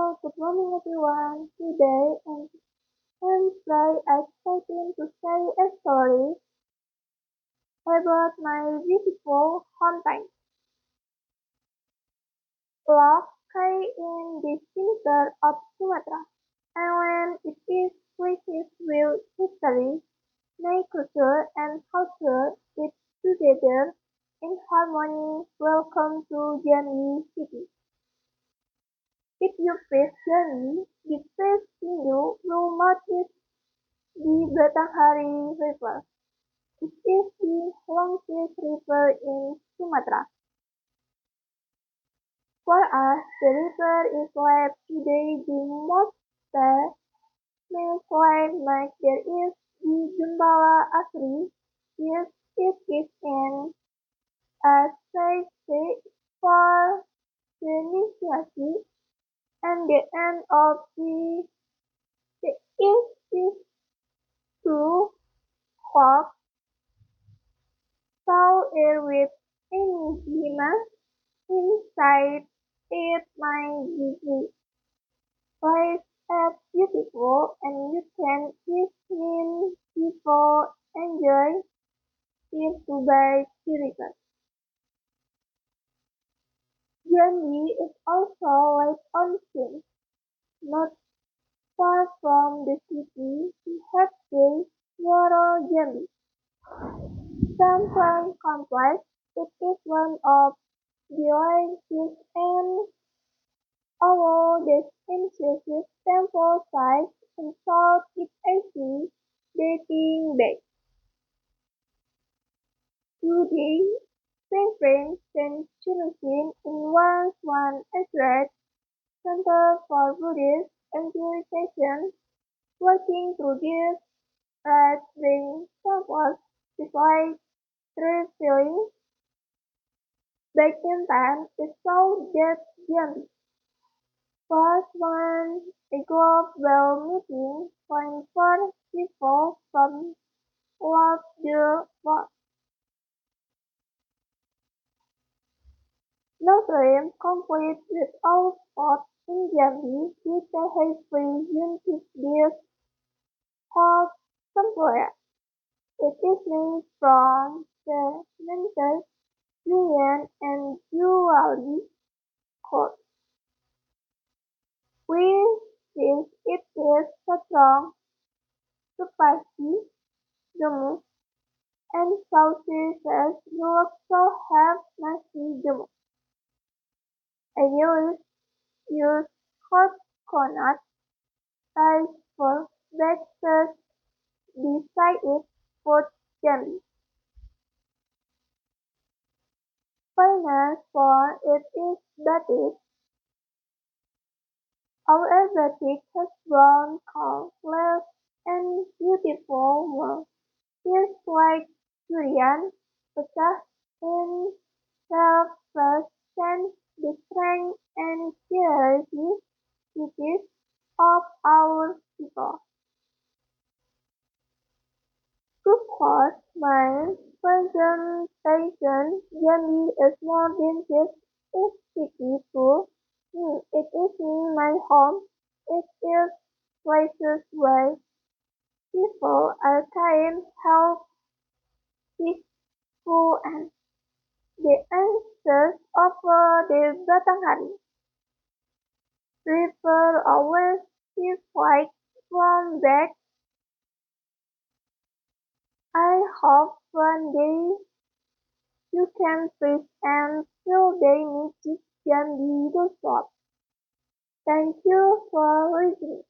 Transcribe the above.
Good morning everyone. Today I'm very excited to share a story about my beautiful hometown. Located in the center of Sumatra, and it is places with history, culture, and culture live together in harmony. Welcome to Jambi City. If you face Jambi, the first thing you will notice the Batanghari River. It is the longest river in Sumatra. For us, the river is like today the most famous landmark there is the Jembala Asri. Yes, it is an site for the initiation and the end of the east is to Hawk, South Air with Enigma. Inside it might be place as beautiful and you can even people enjoy it to buy river. Jambi is also like ocean, not far from the city. We have the Yoro Jambi Temple Complex. It is one of the largest and oldest ancient temple sites in Southeast Asia dating back to the Seventh century and was one ancient center for Buddhist education. Walking through these red-ring temples is like traveling back in time. It shows that James was once a global meeting point for people from all over the world. Notre complete with all sports in Jambi, with a history unique this called Sampdoria. It is named from the mentors Julian and Giovanni Code, which is it is strong, spicy, jamu, and sausages. You also have nasi jamu. I use coconut rice for breakfast. Beside it, put jelly. Famous for it is batik. Our batik has brown color and beautiful wool. It's like durian, pecah in self-present the strength and creativity of our people. To quote my presentation, Jambi is more than just a city to me. It is my home. It is places where people are kind, help, peaceful, and the answers of the Batanghari River always feels like from back. I hope one day you can fish and feel the magic can be the spot. Thank you for listening.